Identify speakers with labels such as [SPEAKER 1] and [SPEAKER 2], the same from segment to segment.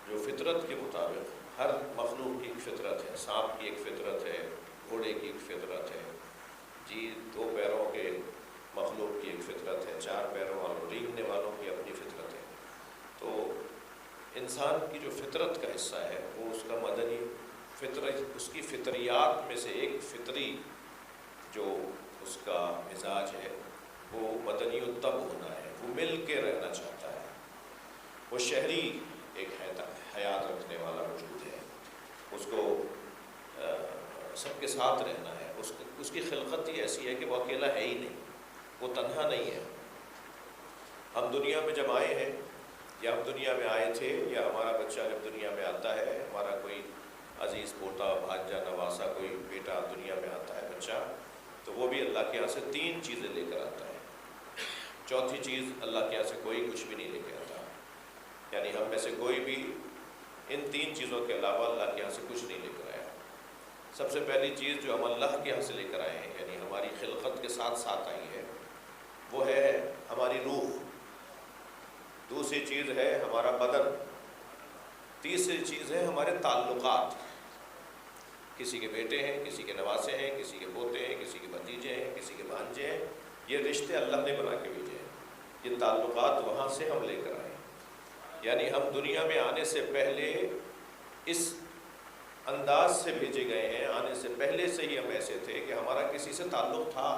[SPEAKER 1] جو فطرت کے مطابق ہر مخلوق کی ایک فطرت ہے، سانپ کی ایک فطرت ہے، گھوڑے کی ایک فطرت ہے، جی 2 پیروں کے مخلوق کی ایک فطرت ہے، 4 پیروں والوں رینگنے والوں کی اپنی فطرت ہے. تو انسان کی جو فطرت کا حصہ ہے وہ اس کا مدنی فطرت، اس کی فطریات میں سے ایک فطری جو اس کا مزاج ہے وہ مدنی الطب ہونا ہے، وہ مل کے رہنا چاہتا ہے، وہ شہری ایک حیات رکھنے والا وجود ہے، اس کو سب کے ساتھ رہنا ہے. اس کی خلقت ہی ایسی ہے کہ وہ اکیلا ہے ہی نہیں، وہ تنہا نہیں ہے. ہم دنیا میں جب آئے ہیں یا ہم دنیا میں آئے تھے یا ہمارا بچہ جب دنیا میں آتا ہے، ہمارا کوئی عزیز پوتا بھانجا نواسا کوئی بیٹا دنیا میں آتا ہے بچہ، تو وہ بھی اللہ کے یہاں سے 3 چیزیں لے کر آتا ہے. چوتھی چیز اللہ کے یہاں سے کوئی کچھ بھی نہیں لے کے آتا. یعنی ہم میں سے کوئی بھی ان 3 چیزوں کے علاوہ اللہ کے یہاں سے کچھ نہیں لے کر آیا. سب سے پہلی چیز جو ہم اللہ کے یہاں سے لے کر آئے ہیں، یعنی ہماری خلقت کے ساتھ ساتھ آئی ہے، وہ ہے ہماری روح. دوسری چیز ہے ہمارا بدن. تیسری چیز ہے ہمارے تعلقات. کسی کے بیٹے ہیں، کسی کے نواسے ہیں، کسی کے پوتے ہیں، کسی کے بھتیجے ہیں، کسی کے بھانجے ہیں. یہ رشتے اللہ نے بنا کے بھیجے ہیں. یہ تعلقات وہاں سے ہم لے کر آئے. یعنی ہم دنیا میں آنے سے پہلے اس انداز سے بھیجے گئے ہیں، آنے سے پہلے سے ہی ہم ایسے تھے کہ ہمارا کسی سے تعلق تھا،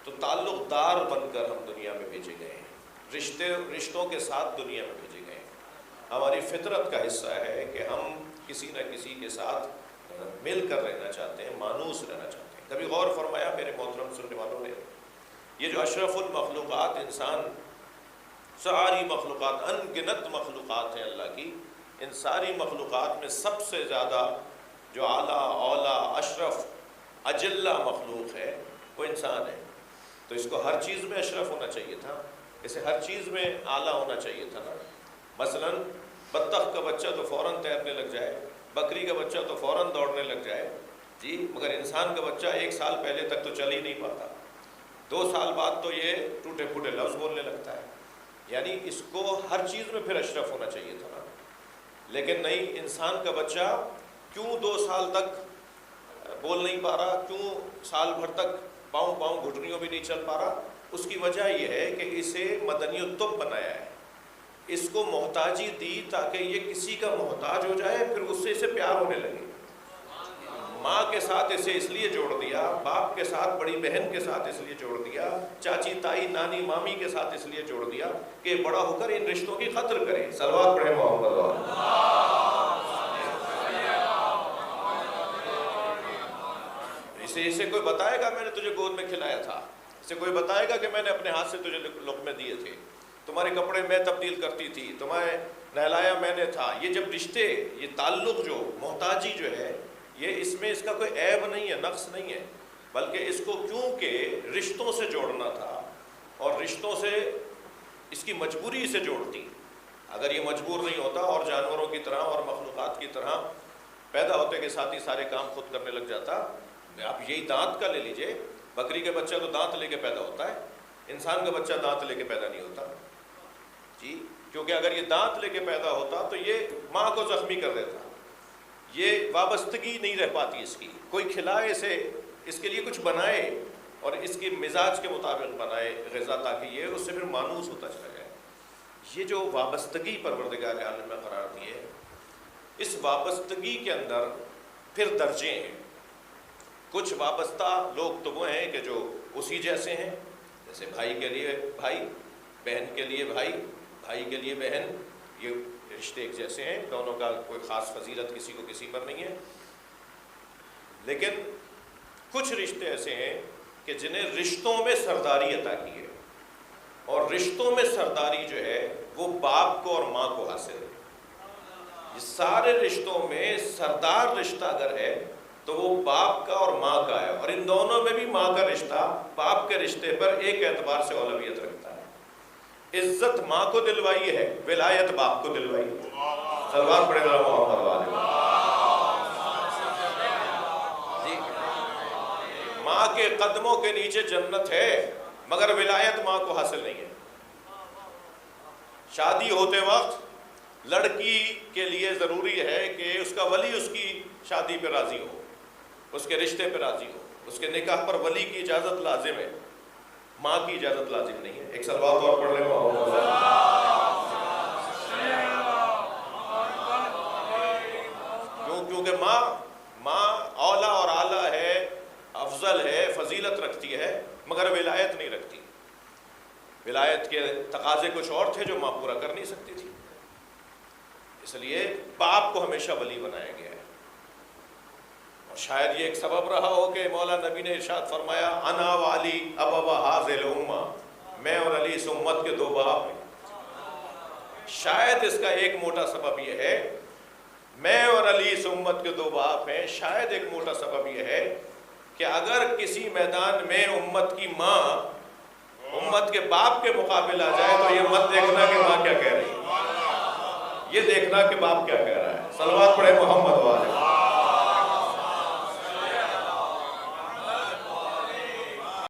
[SPEAKER 1] تو تعلق دار بن کر ہم دنیا میں بھیجے گئے ہیں. رشتوں کے ساتھ دنیا میں بھیجے گئے ہیں. ہماری فطرت کا حصہ ہے کہ ہم کسی نہ کسی کے ساتھ مل کر رہنا چاہتے ہیں، مانوس رہنا چاہتے ہیں. کبھی غور فرمایا میرے محترم سننے والوں نے، یہ جو اشرف المخلوقات انسان، ساری مخلوقات، ان گنت مخلوقات ہیں اللہ کی، ان ساری مخلوقات میں سب سے زیادہ جو اعلیٰ اولیٰ اشرف اجلہ مخلوق ہے وہ انسان ہے. تو اس کو ہر چیز میں اشرف ہونا چاہیے تھا، اسے ہر چیز میں اعلیٰ ہونا چاہیے تھا نا. مثلا بطخ کا بچہ تو فوراً تیرنے لگ جائے، بکری کا بچہ تو فوراً دوڑنے لگ جائے جی، مگر انسان کا بچہ 1 سال پہلے تک تو چل ہی نہیں پاتا، 2 سال بعد تو یہ ٹوٹے پھوٹے لفظ بولنے لگتا ہے. یعنی اس کو ہر چیز میں پھر اشرف ہونا چاہیے تھا نا. لیکن نہیں، انسان کا بچہ کیوں 2 سال تک بول نہیں پا رہا، کیوں سال بھر تک پاؤں گھٹنیوں بھی نہیں چل پا رہا؟ اس کی وجہ یہ ہے کہ اسے مدنی الطب بنایا ہے، اس کو محتاجی دی تاکہ یہ کسی کا محتاج ہو جائے، پھر اس سے اسے پیار ہونے لگے. ماں کے ساتھ اسے اس لیے جوڑ دیا، باپ کے ساتھ، بڑی بہن کے ساتھ اس لیے جوڑ دیا، چاچی تائی نانی مامی کے ساتھ اس لیے جوڑ دیا کہ بڑا ہو کر ان رشتوں کی قدر کرے. صلوات پڑھے محمد. اسے کوئی بتائے گا میں نے تجھے گود میں کھلایا تھا، اسے کوئی بتائے گا کہ میں نے اپنے ہاتھ سے تجھے لقمے دیے تھے، تمہارے کپڑے میں تبدیل کرتی تھی، تمہیں نہلایا میں نے تھا. یہ جب رشتے، یہ تعلق، جو محتاجی جو ہے، یہ اس میں اس کا کوئی عیب نہیں ہے، نقص نہیں ہے، بلکہ اس کو کیونکہ رشتوں سے جوڑنا تھا اور رشتوں سے اس کی مجبوری سے جوڑتی. اگر یہ مجبور نہیں ہوتا اور جانوروں کی طرح اور مخلوقات کی طرح پیدا ہوتے کے ساتھ ہی سارے کام خود کرنے لگ جاتا. آپ یہی دانت کا لے لیجئے، بکری کا بچہ تو دانت لے کے پیدا ہوتا ہے، انسان کا بچہ دانت لے کے پیدا نہیں ہوتا جی، کیونکہ اگر یہ دانت لے کے پیدا ہوتا تو یہ ماں کو زخمی کر دیتا. یہ وابستگی نہیں رہ پاتی اس کی، کوئی کھلائے اسے، اس کے لیے کچھ بنائے اور اس کے مزاج کے مطابق بنائے غذا تاکہ یہ اس سے پھر مانوس ہوتا چلا جائے. یہ جو وابستگی پروردگار عالم میں قرار دی ہے، اس وابستگی کے اندر پھر درجے ہیں. کچھ وابستہ لوگ تو وہ ہیں کہ جو اسی جیسے ہیں، جیسے بھائی کے لیے بھائی، بہن کے لیے بھائی، بھائی کے لیے بہن، یہ رشتے ایک جیسے ہیں، دونوں کا کوئی خاص فضیلت کسی کو کسی پر نہیں ہے. لیکن کچھ رشتے ایسے ہیں کہ جنہیں رشتوں میں سرداری عطا کی ہے، اور رشتوں میں سرداری جو ہے وہ باپ کو اور ماں کو حاصل ہے. یہ سارے رشتوں میں سردار رشتہ اگر ہے تو وہ باپ کا اور ماں کا ہے، اور ان دونوں میں بھی ماں کا رشتہ باپ کے رشتے پر ایک اعتبار سے اولویت رکھتا ہے. عزت ماں کو دلوائی ہے، ولایت باپ کو دلوائی ہے. صلوات پڑھے گا محمد والے جی. ماں کے قدموں کے نیچے جنت ہے، مگر ولایت ماں کو حاصل نہیں ہے. شادی ہوتے وقت لڑکی کے لیے ضروری ہے کہ اس کا ولی اس کی شادی پہ راضی ہو، اس کے رشتے پہ راضی ہو، اس کے نکاح پر ولی کی اجازت لازم ہے، ماں کی اجازت لازم نہیں ہے۔ ایک صلوات اور پڑھ لیں کیونکہ ماں اولا اور اعلیٰ ہے، افضل ہے، فضیلت رکھتی ہے، مگر ولایت نہیں رکھتی۔ ولایت کے تقاضے کچھ اور تھے جو ماں پورا کر نہیں سکتی تھی، اس لیے باپ کو ہمیشہ ولی بنایا گیا ہے۔ اور شاید یہ ایک سبب رہا ہو کہ مولا نبی نے ارشاد فرمایا انا والی ابوا ہاذل امہ، میں اور علی اس امت کے دو باپ ہیں۔ شاید اس کا ایک موٹا سبب یہ ہے، میں اور علی اس امت کے دو باپ ہیں، شاید ایک موٹا سبب یہ ہے کہ اگر کسی میدان میں امت کی ماں امت کے باپ کے مقابل آ جائے تو یہ مت دیکھنا کہ ماں کیا کہہ رہی ہے، یہ دیکھنا کہ باپ کیا کہہ رہا ہے۔ صلوات پڑھے محمد والے۔